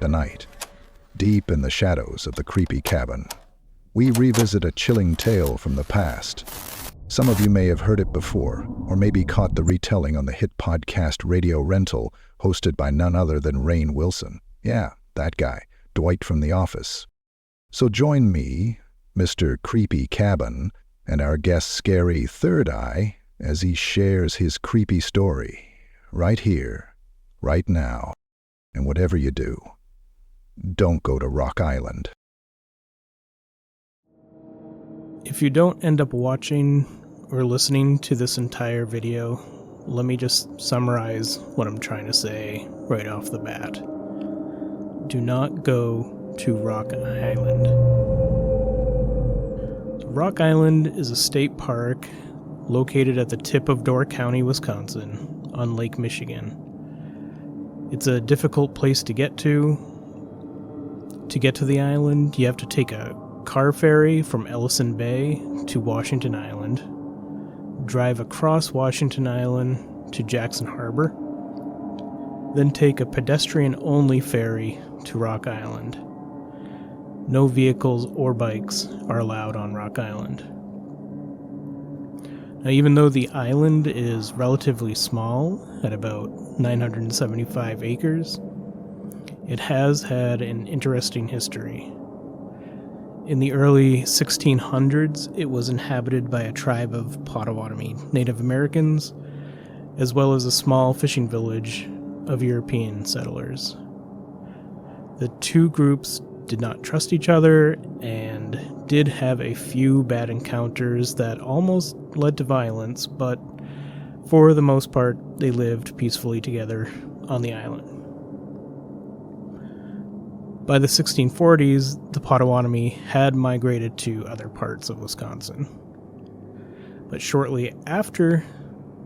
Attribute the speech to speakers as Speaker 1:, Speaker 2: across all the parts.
Speaker 1: Tonight, deep in the shadows of the creepy cabin, we revisit a chilling tale from the past. Some of you may have heard it before, or maybe caught the retelling on the hit podcast Radio Rental, hosted by none other than Rainn Wilson. Yeah, that guy, Dwight from The Office. So join me, Mr. Creepy Cabin, and our guest Scary Third Eye as he shares his creepy story, right here, right now. And whatever you do, don't go to Rock Island.
Speaker 2: If you don't end up watching or listening to this entire video, let me just summarize what I'm trying to say right off the bat. Do not go to Rock Island. Rock Island is a state park located at the tip of Door County, Wisconsin, on Lake Michigan. It's a difficult place to get to. To get to the island, you have to take a car ferry from Ellison Bay to Washington Island, drive across Washington Island to Jackson Harbor, then take a pedestrian-only ferry to Rock Island. No vehicles or bikes are allowed on Rock Island. Now, even though the island is relatively small, at about 975 acres, it has had an interesting history. In the early 1600s, it was inhabited by a tribe of Potawatomi Native Americans, as well as a small fishing village of European settlers. The two groups did not trust each other and did have a few bad encounters that almost led to violence, but for the most part, they lived peacefully together on the island. By the 1640s, the Potawatomi had migrated to other parts of Wisconsin. But shortly after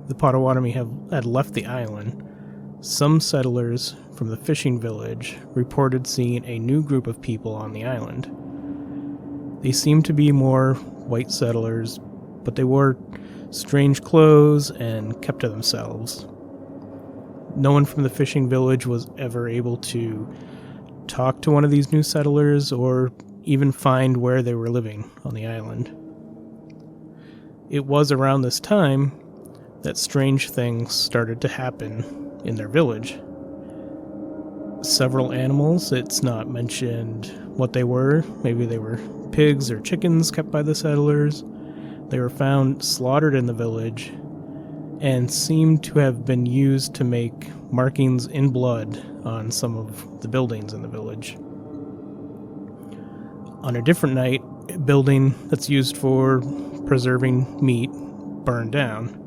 Speaker 2: the Potawatomi had left the island, some settlers from the fishing village reported seeing a new group of people on the island. They seemed to be more white settlers, but they wore strange clothes and kept to themselves. No one from the fishing village was ever able to talk to one of these new settlers or even find where they were living on the island. It was around this time that strange things started to happen in their village. Several animals, it's not mentioned what they were. Maybe they were pigs or chickens kept by the settlers. They were found slaughtered in the village and seemed to have been used to make markings in blood on some of the buildings in the village. On a different night, a building that's used for preserving meat burned down,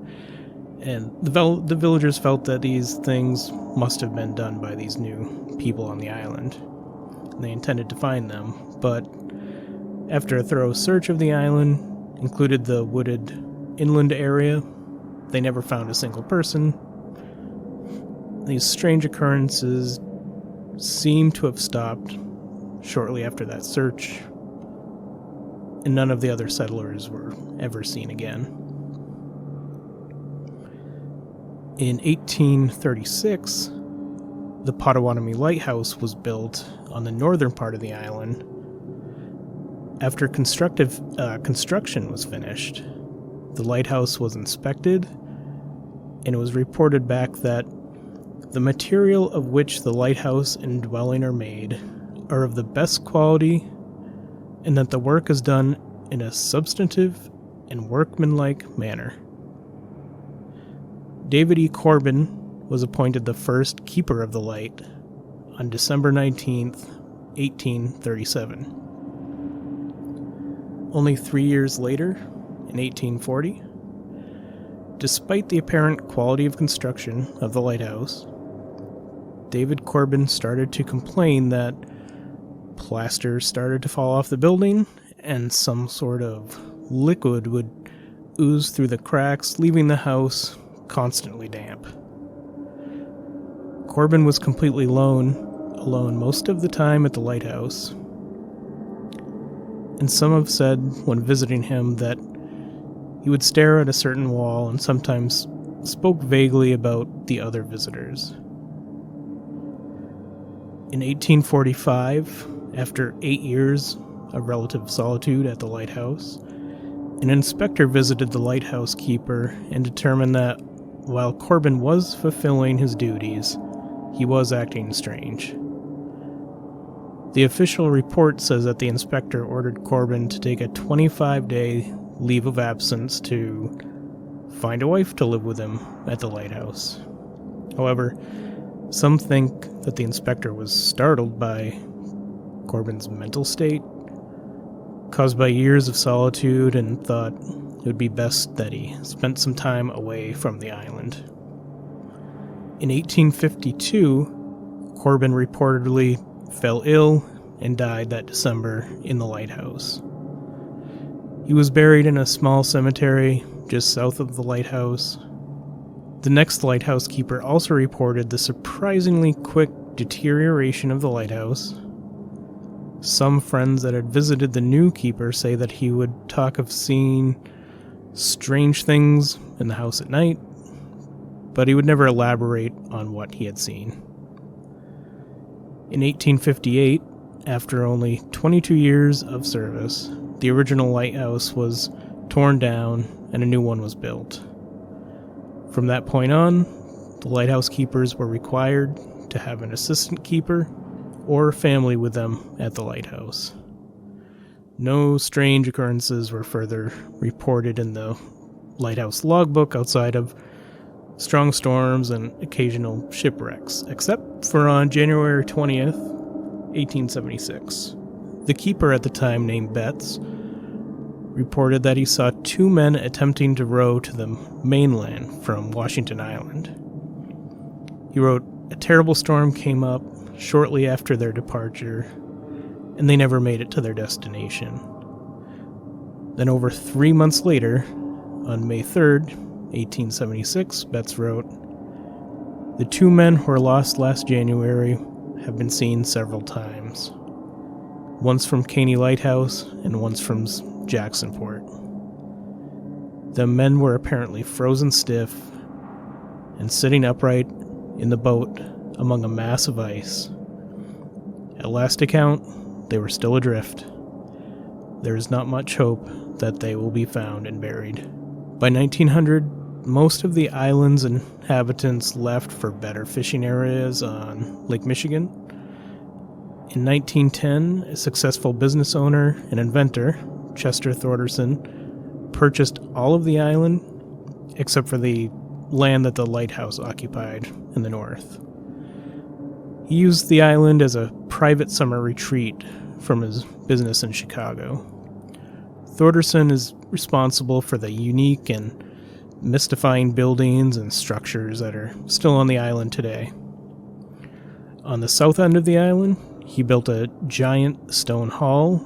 Speaker 2: and the villagers felt that these things must have been done by these new people on the island. And they intended to find them, but after a thorough search of the island, included the wooded inland area, they never found a single person. These strange occurrences seem to have stopped shortly after that search, and none of the other settlers were ever seen again. In 1836, the Potawatomi Lighthouse was built on the northern part of the island. After construction was finished, the lighthouse was inspected, and it was reported back that the material of which the lighthouse and dwelling are made are of the best quality, and that the work is done in a substantive and workmanlike manner. David E. Corbin was appointed the first keeper of the light on December 19th, 1837. Only 3 years later, in 1840, despite the apparent quality of construction of the lighthouse, David Corbin started to complain that plaster started to fall off the building and some sort of liquid would ooze through the cracks, leaving the house constantly damp. Corbin was completely alone most of the time at the lighthouse, and some have said when visiting him that he would stare at a certain wall and sometimes spoke vaguely about the other visitors. In 1845, after 8 years of relative solitude at the lighthouse, an inspector visited the lighthouse keeper and determined that while Corbin was fulfilling his duties, he was acting strange. The official report says that the inspector ordered Corbin to take a 25-day leave of absence to find a wife to live with him at the lighthouse. However, some think that the inspector was startled by Corbin's mental state, caused by years of solitude, and thought it would be best that he spent some time away from the island. In 1852, Corbin reportedly fell ill and died that December in the lighthouse. He was buried in a small cemetery just south of the lighthouse. The next lighthouse keeper also reported the surprisingly quick deterioration of the lighthouse. Some friends that had visited the new keeper say that he would talk of seeing strange things in the house at night, but he would never elaborate on what he had seen. In 1858, after only 22 years of service, the original lighthouse was torn down and a new one was built. From that point on, the lighthouse keepers were required to have an assistant keeper or family with them at the lighthouse. No strange occurrences were further reported in the lighthouse logbook outside of strong storms and occasional shipwrecks, except for on January 20th, 1876. The keeper at the time, named Betts, reported that he saw 2 men attempting to row to the mainland from Washington Island. He wrote, "A terrible storm came up shortly after their departure, and they never made it to their destination." Then over 3 months later, on May 3rd, 1876, Betts wrote, "The 2 men who were lost last January have been seen several times. Once from Caney Lighthouse and once from Jacksonport. The men were apparently frozen stiff and sitting upright in the boat among a mass of ice. At last account, they were still adrift. There is not much hope that they will be found and buried." By 1900, most of the island's inhabitants left for better fishing areas on Lake Michigan. In 1910, a successful business owner and inventor, Chester Thorderson, purchased all of the island except for the land that the lighthouse occupied in the north. He used the island as a private summer retreat from his business in Chicago. Thorderson is responsible for the unique and mystifying buildings and structures that are still on the island today. On the south end of the island, he built a giant stone hall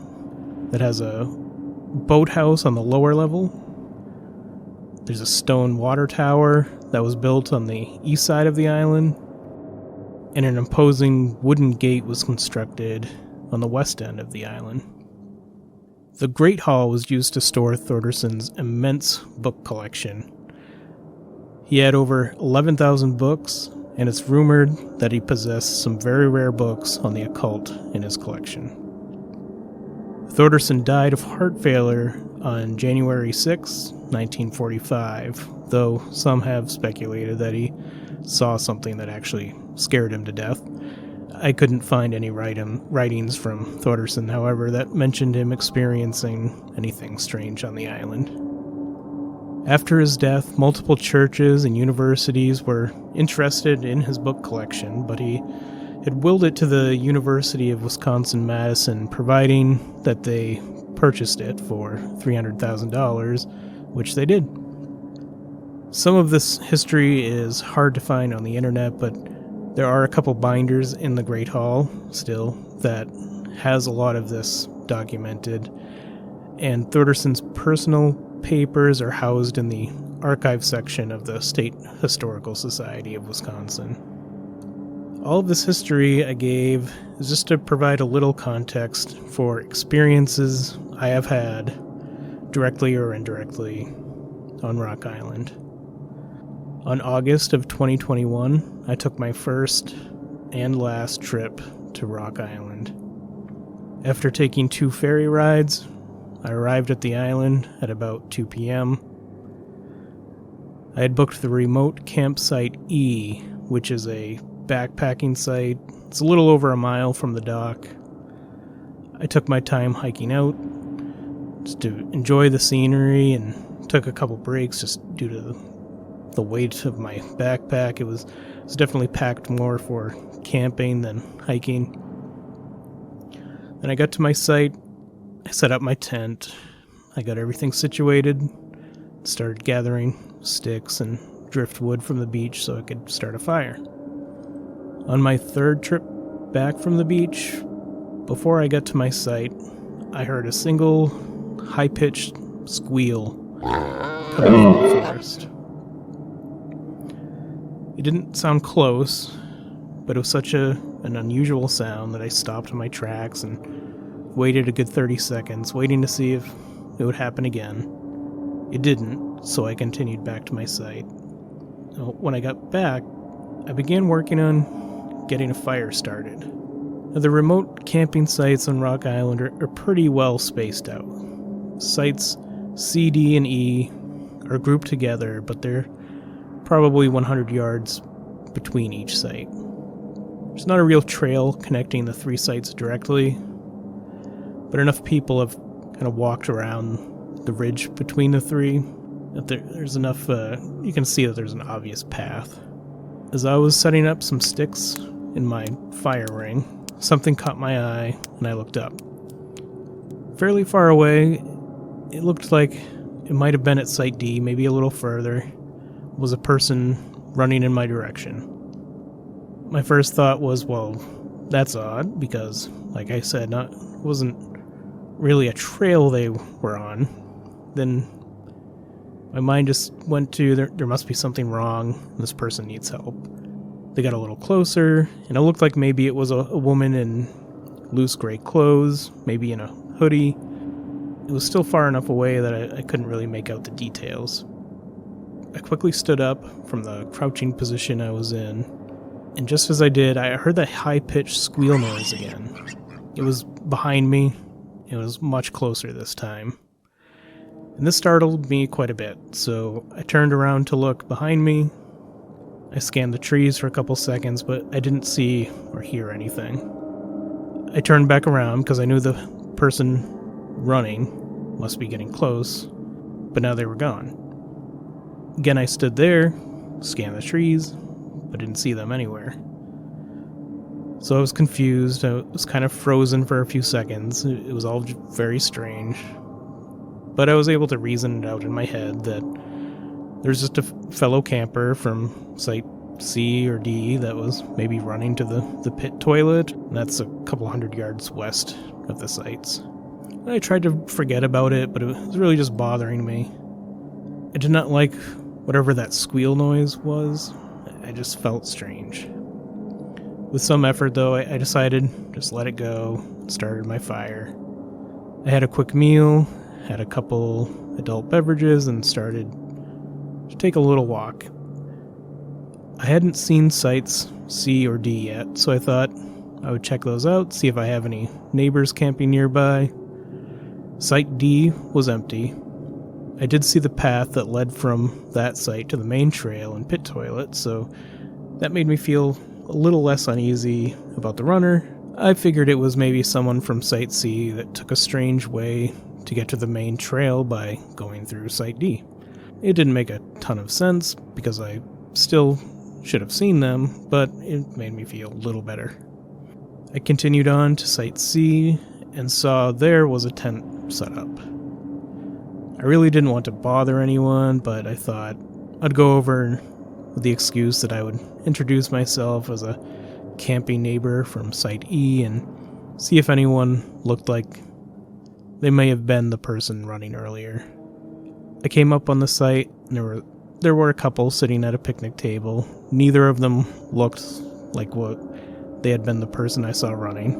Speaker 2: that has a boathouse on the lower level. There's a stone water tower that was built on the east side of the island, and an imposing wooden gate was constructed on the west end of the island. The Great Hall was used to store Thorderson's immense book collection. He had over 11,000 books, and it's rumored that he possessed some very rare books on the occult in his collection. Thorderson died of heart failure on January 6, 1945, though some have speculated that he saw something that actually scared him to death. I couldn't find any writings from Thorderson, however, that mentioned him experiencing anything strange on the island. After his death, multiple churches and universities were interested in his book collection, but he had willed it to the University of Wisconsin-Madison, providing that they purchased it for $300,000, which they did. Some of this history is hard to find on the internet, but there are a couple binders in the Great Hall still that has a lot of this documented, and Thorderson's personal papers are housed in the archive section of the State Historical Society of Wisconsin. All of this history I gave is just to provide a little context for experiences I have had, directly or indirectly, on Rock Island. On August of 2021, I took my first and last trip to Rock Island. After taking 2 ferry rides, I arrived at the island at about 2 p.m. I had booked the remote campsite E, which is a backpacking site. It's a little over a mile from the dock. I took my time hiking out just to enjoy the scenery and took a couple breaks just due to the weight of my backpack. It was definitely packed more for camping than hiking. Then I got to my site. I set up my tent. I got everything situated. Started gathering sticks and driftwood from the beach so I could start a fire. On my 3rd trip back from the beach, before I got to my site, I heard a single high-pitched squeal coming from the forest. It didn't sound close, but it was such an unusual sound that I stopped in my tracks and waited a good 30 seconds, waiting to see if it would happen again. It didn't, so I continued back to my site. When I got back, I began working on getting a fire started. Now, the remote camping sites on Rock Island are pretty well spaced out. Sites C, D, and E are grouped together, but they're probably 100 yards between each site. There's not a real trail connecting the 3 sites directly, but enough people have kind of walked around the ridge between the 3 that there's enough, you can see that there's an obvious path. As I was setting up some sticks in my fire ring, something caught my eye and I looked up. Fairly far away, it looked like it might have been at Site D, maybe a little further, was a person running in my direction. My first thought was, well, that's odd, because, like I said, it wasn't really a trail they were on. Then my mind just went to, there must be something wrong, this person needs help. They got a little closer, and it looked like maybe it was a woman in loose gray clothes, maybe in a hoodie. It was still far enough away that I couldn't really make out the details. I quickly stood up from the crouching position I was in, and just as I did, I heard that high-pitched squeal noise again. It was behind me. It was much closer this time. And this startled me quite a bit, so I turned around to look behind me. I scanned the trees for a couple seconds, but I didn't see or hear anything. I turned back around because I knew the person running must be getting close, but now they were gone. Again, I stood there, scanned the trees, but didn't see them anywhere. So I was confused. I was kind of frozen for a few seconds. It was all very strange. But I was able to reason it out in my head that there's just a fellow camper from Site C or D that was maybe running to the pit toilet. And that's a couple 100 yards west of the sites. And I tried to forget about it, but it was really just bothering me. I did not like whatever that squeal noise was. I just felt strange. With some effort, though, I decided just let it go, started my fire. I had a quick meal, had a couple adult beverages, and started to take a little walk. I hadn't seen sites C or D yet, so I thought I would check those out, see if I have any neighbors camping nearby. Site D was empty. I did see the path that led from that site to the main trail and pit toilet, so that made me feel a little less uneasy about the runner. I figured it was maybe someone from Site C that took a strange way to get to the main trail by going through Site D. It didn't make a ton of sense, because I still should have seen them, but it made me feel a little better. I continued on to Site C and saw there was a tent set up. I really didn't want to bother anyone, but I thought I'd go over with the excuse that I would introduce myself as a camping neighbor from Site E and see if anyone looked like they may have been the person running earlier. I came up on the site, and there were a couple sitting at a picnic table. Neither of them looked like what they had been the person I saw running.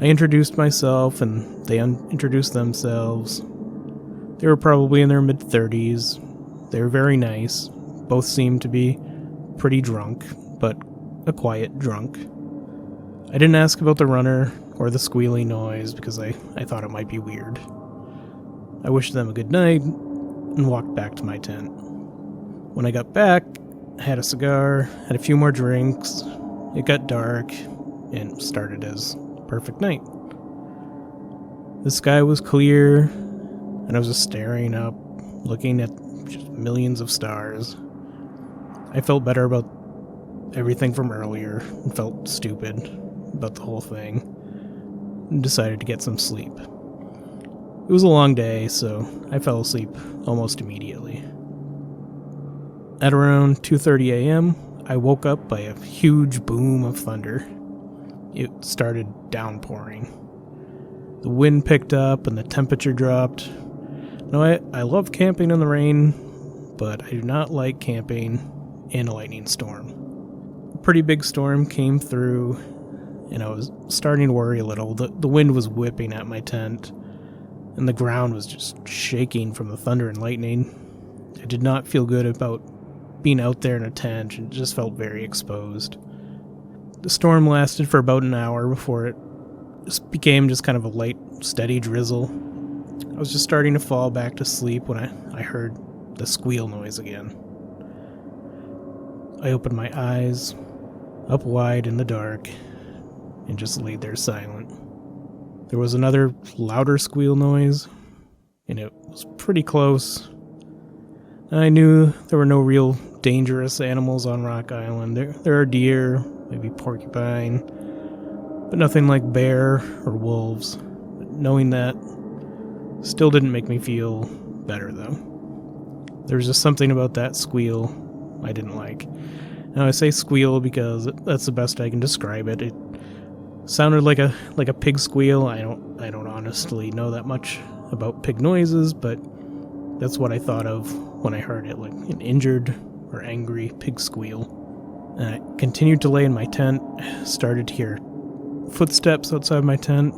Speaker 2: I introduced myself, and they introduced themselves. They were probably in their mid-30s. They were very nice. Both seemed to be pretty drunk, but a quiet drunk. I didn't ask about the runner or the squealing noise because I thought it might be weird. I wished them a good night and walked back to my tent. When I got back, I had a cigar, had a few more drinks, it got dark, and started as a perfect night. The sky was clear, and I was just staring up, looking at just millions of stars. I felt better about everything from earlier, and felt stupid about the whole thing, and decided to get some sleep. It was a long day, so I fell asleep almost immediately. At around 2:30 a.m., I woke up by a huge boom of thunder. It started downpouring. The wind picked up and the temperature dropped. Now, I love camping in the rain, but I do not like camping in a lightning storm. A pretty big storm came through, and I was starting to worry a little. The wind was whipping at my tent, and the ground was just shaking from the thunder and lightning. I did not feel good about being out there in a tent, and just felt very exposed. The storm lasted for about an hour before it just became just kind of a light, steady drizzle. I was just starting to fall back to sleep when I heard the squeal noise again. I opened my eyes up wide in the dark and just laid there silent. There was another louder squeal noise, and it was pretty close. I knew there were no real dangerous animals on Rock Island. There are deer, maybe porcupine, but nothing like bear or wolves. But knowing that still didn't make me feel better, though. There was just something about that squeal I didn't like. Now I say squeal because that's the best I can describe it. It sounded like a pig squeal. I don't honestly know that much about pig noises, but that's what I thought of when I heard it, like an injured or angry pig squeal. And I continued to lay in my tent, started to hear footsteps outside my tent.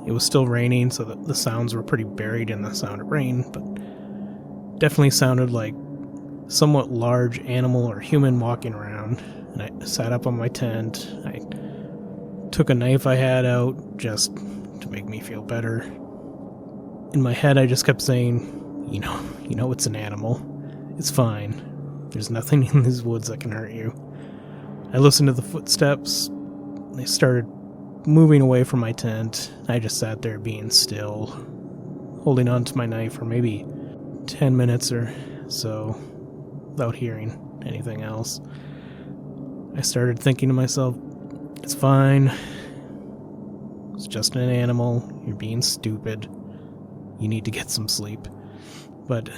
Speaker 2: It was still raining, so the sounds were pretty buried in the sound of rain, but definitely sounded like somewhat large animal or human walking around. And I sat up on my tent. I took a knife I had out just to make me feel better. In my head, I just kept saying, you know it's an animal. It's fine. There's nothing in these woods that can hurt you. I listened to the footsteps. They started moving away from my tent. I just sat there being still, holding on to my knife for maybe 10 minutes or so without hearing anything else. I started thinking to myself, it's fine. It's just an animal. You're being stupid. You need to get some sleep. But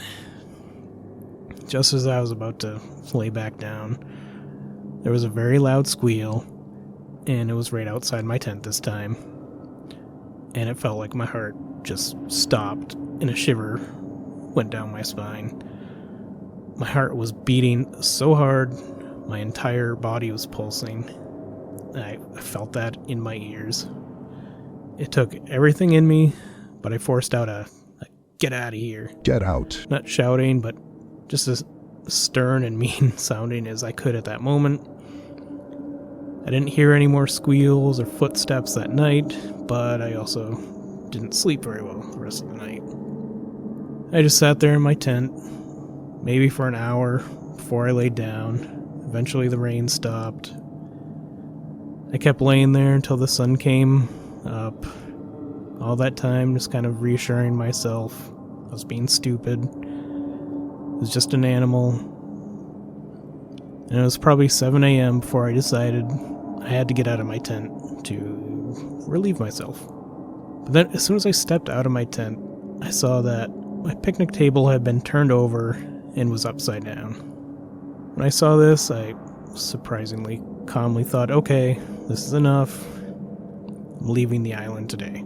Speaker 2: just as I was about to lay back down, there was a very loud squeal, and it was right outside my tent this time. And it felt like my heart just stopped, and a shiver went down my spine. My heart was beating so hard, my entire body was pulsing. I felt that in my ears. It took everything in me, but I forced out a get out of here.
Speaker 1: Get out.
Speaker 2: Not shouting, but just as stern and mean sounding as I could at that moment. I didn't hear any more squeals or footsteps that night, but I also didn't sleep very well the rest of the night. I just sat there in my tent, maybe for an hour before I laid down. Eventually the rain stopped. I kept laying there until the sun came up. All that time just kind of reassuring myself I was being stupid. It was just an animal. And it was probably 7 a.m. before I decided I had to get out of my tent to relieve myself. But then as soon as I stepped out of my tent, I saw that my picnic table had been turned over and was upside down. When I saw this, I surprisingly calmly thought, okay, this is enough. I'm leaving the island today.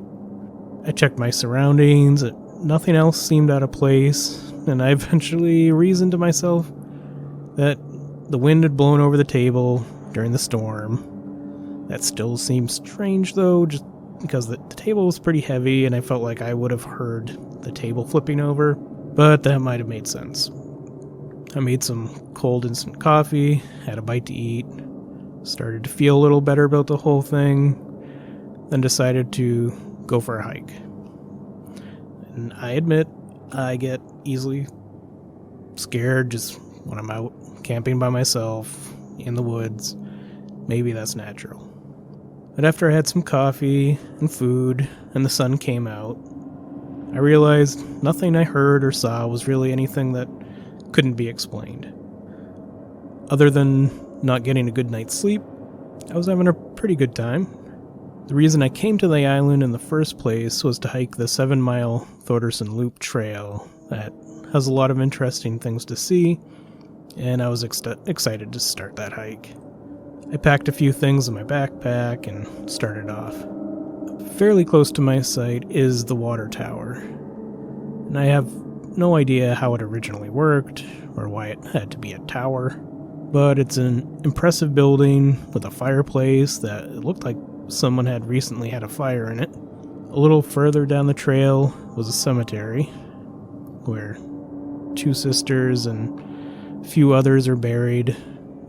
Speaker 2: I checked my surroundings. Nothing else seemed out of place, and I eventually reasoned to myself that the wind had blown over the table during the storm. That still seemed strange, though, just because the table was pretty heavy, and I felt like I would have heard the table flipping over, but that might have made sense. I made some cold instant coffee, had a bite to eat, started to feel a little better about the whole thing. then decided to go for a hike. And I admit, I get easily scared just when I'm out camping by myself in the woods. Maybe that's natural. But after I had some coffee and food and the sun came out, I realized nothing I heard or saw was really anything that couldn't be explained. Other than not getting a good night's sleep, I was having a pretty good time. The reason I came to the island in the first place was to hike the 7-mile Thorderson Loop Trail that has a lot of interesting things to see, and I was excited to start that hike. I packed a few things in my backpack and started off. Fairly close to my site is the water tower, and I have no idea how it originally worked or why it had to be a tower, but it's an impressive building with a fireplace that it looked like someone had recently had a fire in it. A little further down the trail was a cemetery where 2 sisters and a few others are buried.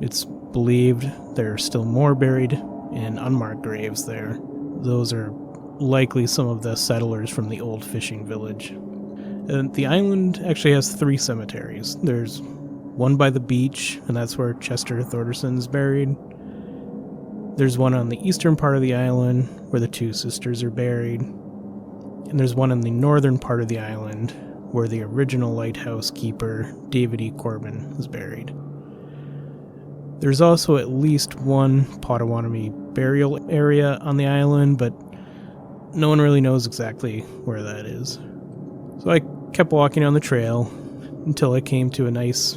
Speaker 2: It's believed there are still more buried in unmarked graves there. Those are likely some of the settlers from the old fishing village. And the island actually has 3 cemeteries. There's one by the beach, and that's where Chester Thorderson is buried. There's one on the eastern part of the island where the 2 sisters are buried. And there's one in the northern part of the island where the original lighthouse keeper, David E. Corbin, is buried. There's also at least one Potawatomi burial area on the island, but no one really knows exactly where that is. So I kept walking on the trail until I came to a nice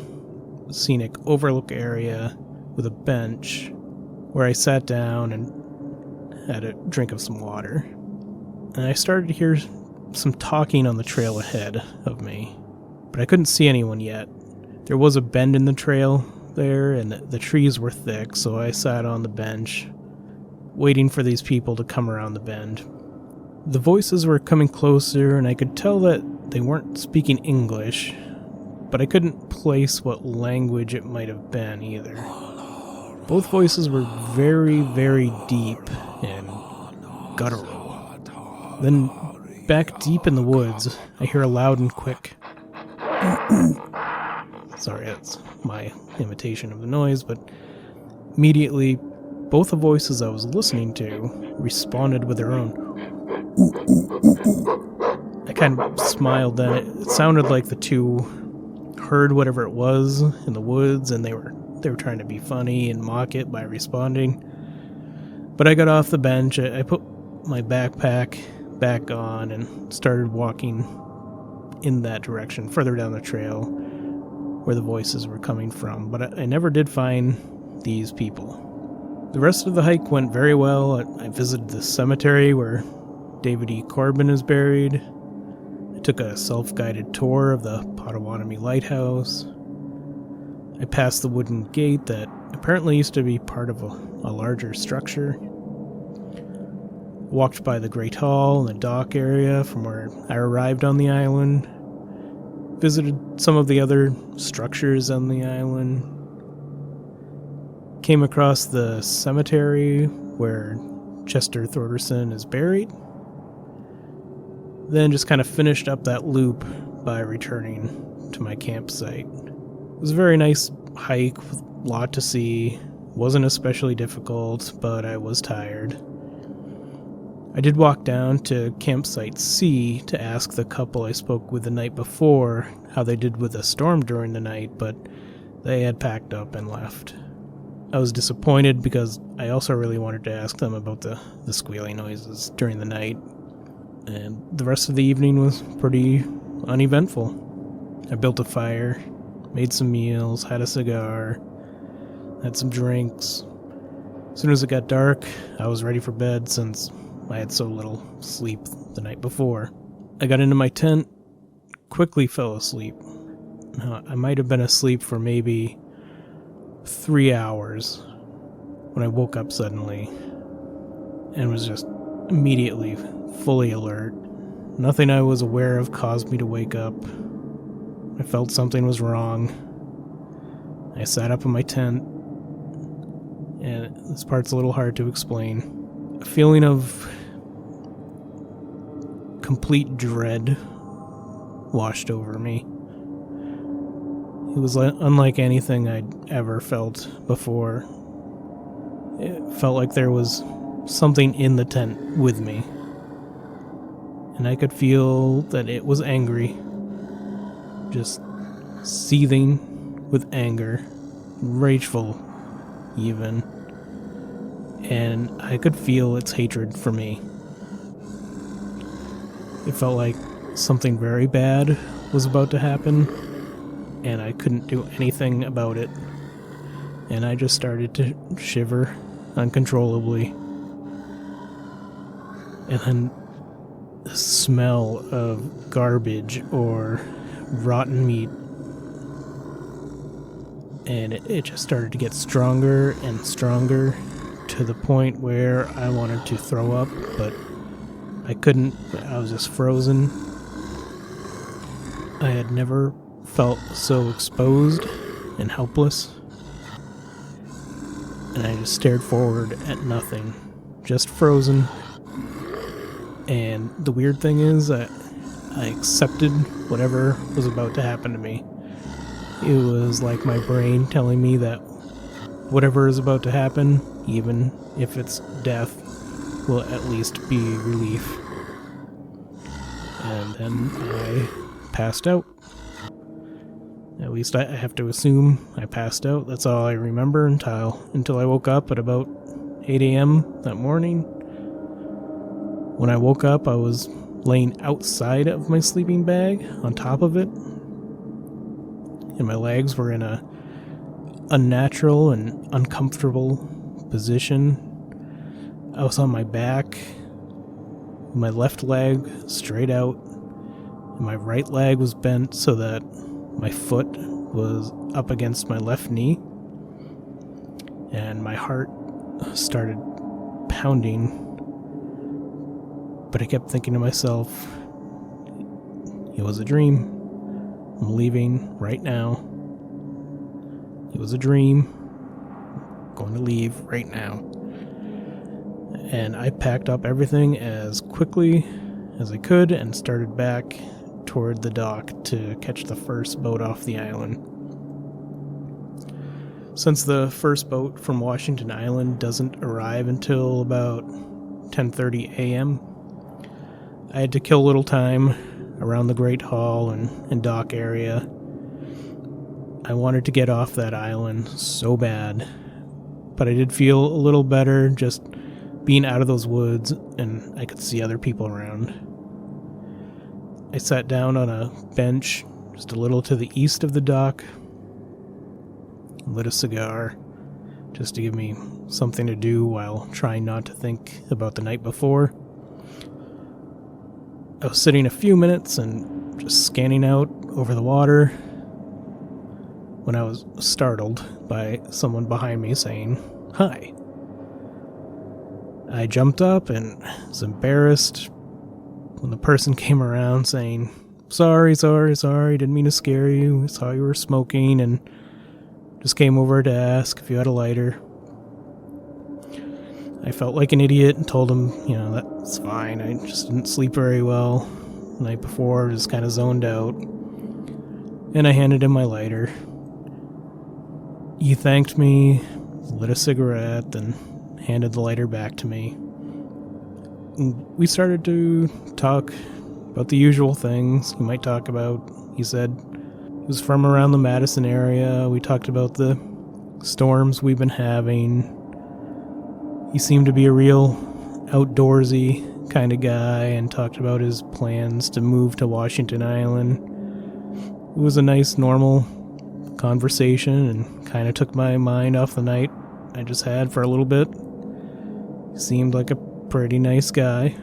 Speaker 2: scenic overlook area with a bench where I sat down and had a drink of some water. And I started to hear some talking on the trail ahead of me, but I couldn't see anyone yet. There was a bend in the trail there, and the trees were thick, so I sat on the bench, waiting for these people to come around the bend. The voices were coming closer, and I could tell that they weren't speaking English, but I couldn't place what language it might have been either. Both voices were very, very deep and guttural. Then, back deep in the woods, I hear a loud and quick sorry, that's my imitation of the noise, but immediately, both the voices I was listening to responded with their own. I kind of smiled then. It sounded like the 2 heard whatever it was in the woods, and they were trying to be funny and mock it by responding. But I got off the bench, I put my backpack back on and started walking in that direction, further down the trail where the voices were coming from, but I never did find these people. The rest of the hike went very well. I visited the cemetery where David E. Corbin is buried. I took a self-guided tour of the Potawatomi Lighthouse. I passed the wooden gate that apparently used to be part of a larger structure. Walked by the Great Hall and the dock area from where I arrived on the island. Visited some of the other structures on the island. Came across the cemetery where Chester Thorderson is buried. Then just kind of finished up that loop by returning to my campsite. It was a very nice hike with a lot to see. Wasn't especially difficult, but I was tired. I did walk down to campsite C to ask the couple I spoke with the night before how they did with the storm during the night, but they had packed up and left. I was disappointed because I also really wanted to ask them about the squealing noises during the night, and the rest of the evening was pretty uneventful. I built a fire, made some meals, had a cigar, had some drinks. As soon as it got dark, I was ready for bed since I had so little sleep the night before. I got into my tent, quickly fell asleep. I might have been asleep for maybe 3 hours when I woke up suddenly and was just immediately fully alert. Nothing I was aware of caused me to wake up. I felt something was wrong. I sat up in my tent, and this part's a little hard to explain. A feeling of complete dread washed over me. It was unlike anything I'd ever felt before. It felt like there was something in the tent with me. And I could feel that it was angry. Just seething with anger. Rageful, even. And I could feel its hatred for me. It felt like something very bad was about to happen, and I couldn't do anything about it. And I just started to shiver uncontrollably. And then the smell of garbage or rotten meat, and it just started to get stronger and stronger to the point where I wanted to throw up, but I couldn't. I was just frozen. I had never felt so exposed and helpless. And I just stared forward at nothing. Just frozen. And the weird thing is that I accepted whatever was about to happen to me. It was like my brain telling me that whatever is about to happen, even if it's death, will at least be relief. And then I passed out. At least I have to assume I passed out. That's all I remember until I woke up at about 8 a.m. that morning. When I woke up, I was laying outside of my sleeping bag, on top of it. And my legs were in a unnatural and uncomfortable position. I was on my back, my left leg straight out, and my right leg was bent so that my foot was up against my left knee, and my heart started pounding. But I kept thinking to myself, it was a dream. I'm leaving right now. It was a dream. I'm going to leave right now. And I packed up everything as quickly as I could and started back toward the dock to catch the first boat off the island. Since the first boat from Washington Island doesn't arrive until about 10:30 a.m., I had to kill a little time around the Great Hall and dock area. I wanted to get off that island so bad, but I did feel a little better just being out of those woods, and I could see other people around. I sat down on a bench just a little to the east of the dock, lit a cigar, just to give me something to do while trying not to think about the night before. I was sitting a few minutes and just scanning out over the water when I was startled by someone behind me saying, "Hi." I jumped up and was embarrassed when the person came around saying, sorry, didn't mean to scare you, I saw you were smoking and just came over to ask if you had a lighter." I felt like an idiot and told him, that's fine, I just didn't sleep very well the night before, just kind of zoned out. And I handed him my lighter. He thanked me, lit a cigarette, and handed the lighter back to me. We started to talk about the usual things you might talk about. He said he was from around the Madison area. We talked about the storms we've been having. He seemed to be a real outdoorsy kind of guy and talked about his plans to move to Washington Island. It was a nice, normal conversation and kind of took my mind off the night I just had for a little bit. He seemed like a pretty nice guy.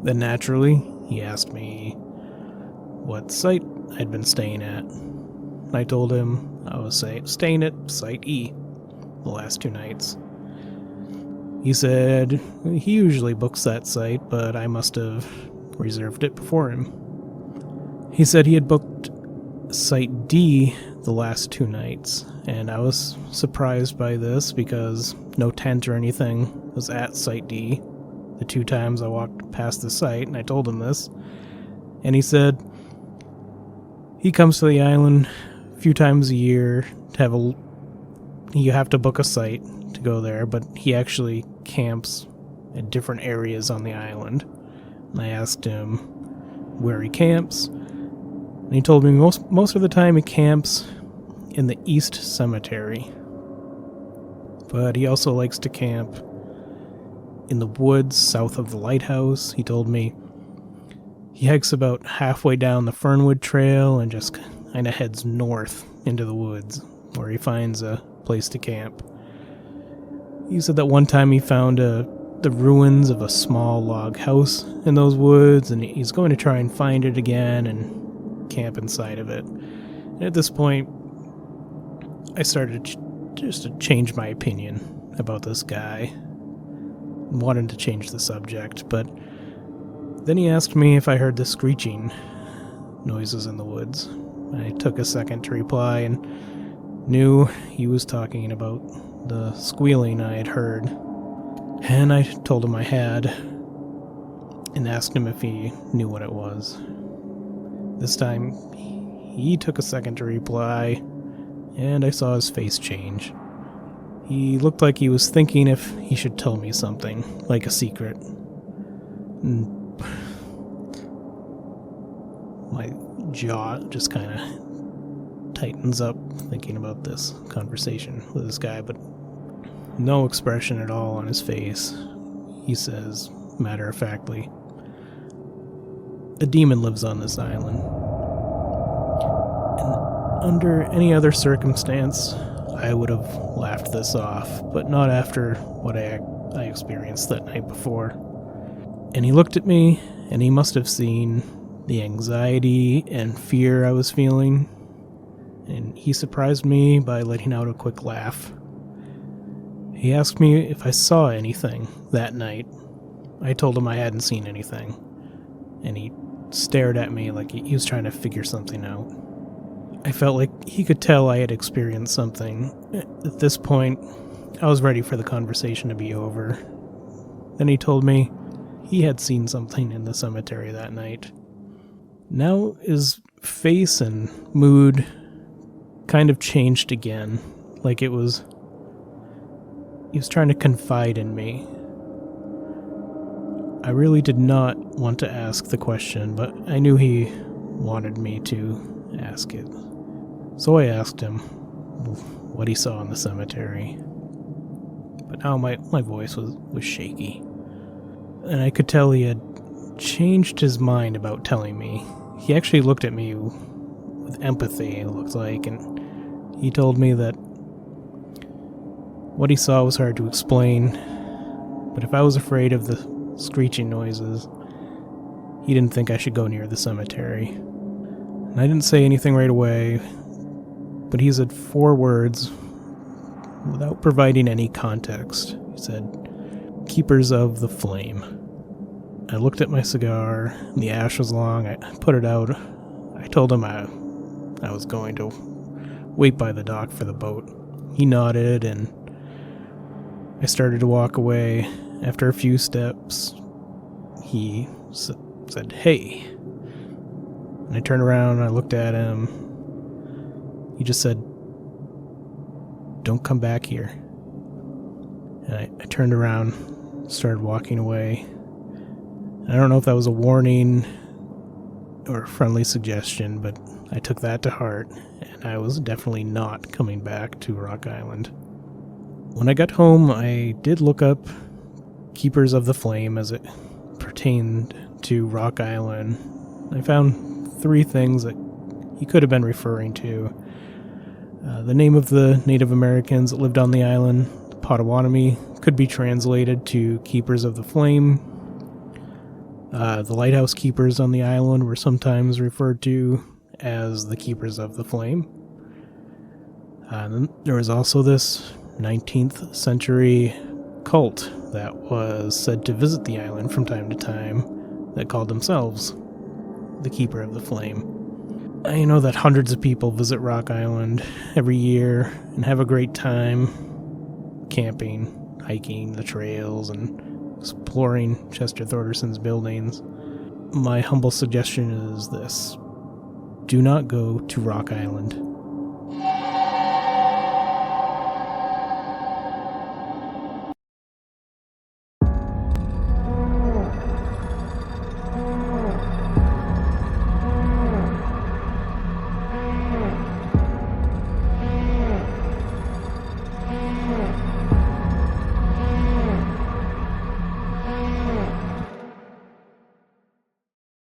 Speaker 2: Then naturally, he asked me what site I'd been staying at. I told him I was staying at Site E the last 2 nights. He said he usually books that site, but I must have reserved it before him. He said he had booked Site D the last 2 nights, and I was surprised by this because no tent or anything was at Site D. the 2 times I walked past the site, and I told him this. And he said he comes to the island a few times a year to you have to book a site to go there, but he actually camps at different areas on the island. And I asked him where he camps, and he told me most of the time he camps in the East Cemetery. But he also likes to camp in the woods south of the lighthouse. He told me he hikes about halfway down the Fernwood Trail and just kind of heads north into the woods, where he finds a place to camp. He said that one time he found the ruins of a small log house in those woods, and he's going to try and find it again and camp inside of it. And at this point, I started just to change my opinion about this guy. Wanted to change the subject, but then he asked me if I heard the screeching noises in the woods. I took a second to reply and knew he was talking about the squealing I had heard. And I told him I had, and asked him if he knew what it was. This time, he took a second to reply, and I saw his face change. He looked like he was thinking if he should tell me something, like a secret. And my jaw just kind of tightens up thinking about this conversation with this guy, but no expression at all on his face. He says, matter-of-factly, "A demon lives on this island. And under any other circumstance, I would have laughed this off, but not after what I experienced that night before." And he looked at me, and he must have seen the anxiety and fear I was feeling, and he surprised me by letting out a quick laugh. He asked me if I saw anything that night. I told him I hadn't seen anything, and he stared at me like he was trying to figure something out. I felt like he could tell I had experienced something. At this point, I was ready for the conversation to be over. Then he told me he had seen something in the cemetery that night. Now his face and mood kind of changed again, like he was trying to confide in me. I really did not want to ask the question, but I knew he wanted me to ask it. So I asked him what he saw in the cemetery. But now my voice was shaky. And I could tell he had changed his mind about telling me. He actually looked at me with empathy, it looked like, and he told me that what he saw was hard to explain, but if I was afraid of the screeching noises, he didn't think I should go near the cemetery. And I didn't say anything right away, but he said 4 words without providing any context. He said, "Keepers of the Flame." I looked at my cigar, and the ash was long. I put it out. I told him I was going to wait by the dock for the boat. He nodded, and I started to walk away. After a few steps, he said, "Hey." And I turned around and I looked at him. He just said, "Don't come back here." And I turned around, started walking away. I don't know if that was a warning or a friendly suggestion, but I took that to heart, and I was definitely not coming back to Rock Island. When I got home, I did look up Keepers of the Flame as it pertained to Rock Island. I found 3 things that he could have been referring to. The name of the Native Americans that lived on the island, the Potawatomi, could be translated to Keepers of the Flame. The lighthouse keepers on the island were sometimes referred to as the Keepers of the Flame. Then there was also this 19th century cult that was said to visit the island from time to time that called themselves the Keeper of the Flame. I know that hundreds of people visit Rock Island every year and have a great time camping, hiking the trails, and exploring Chester Thorderson's buildings, my humble suggestion is this: do not go to Rock Island.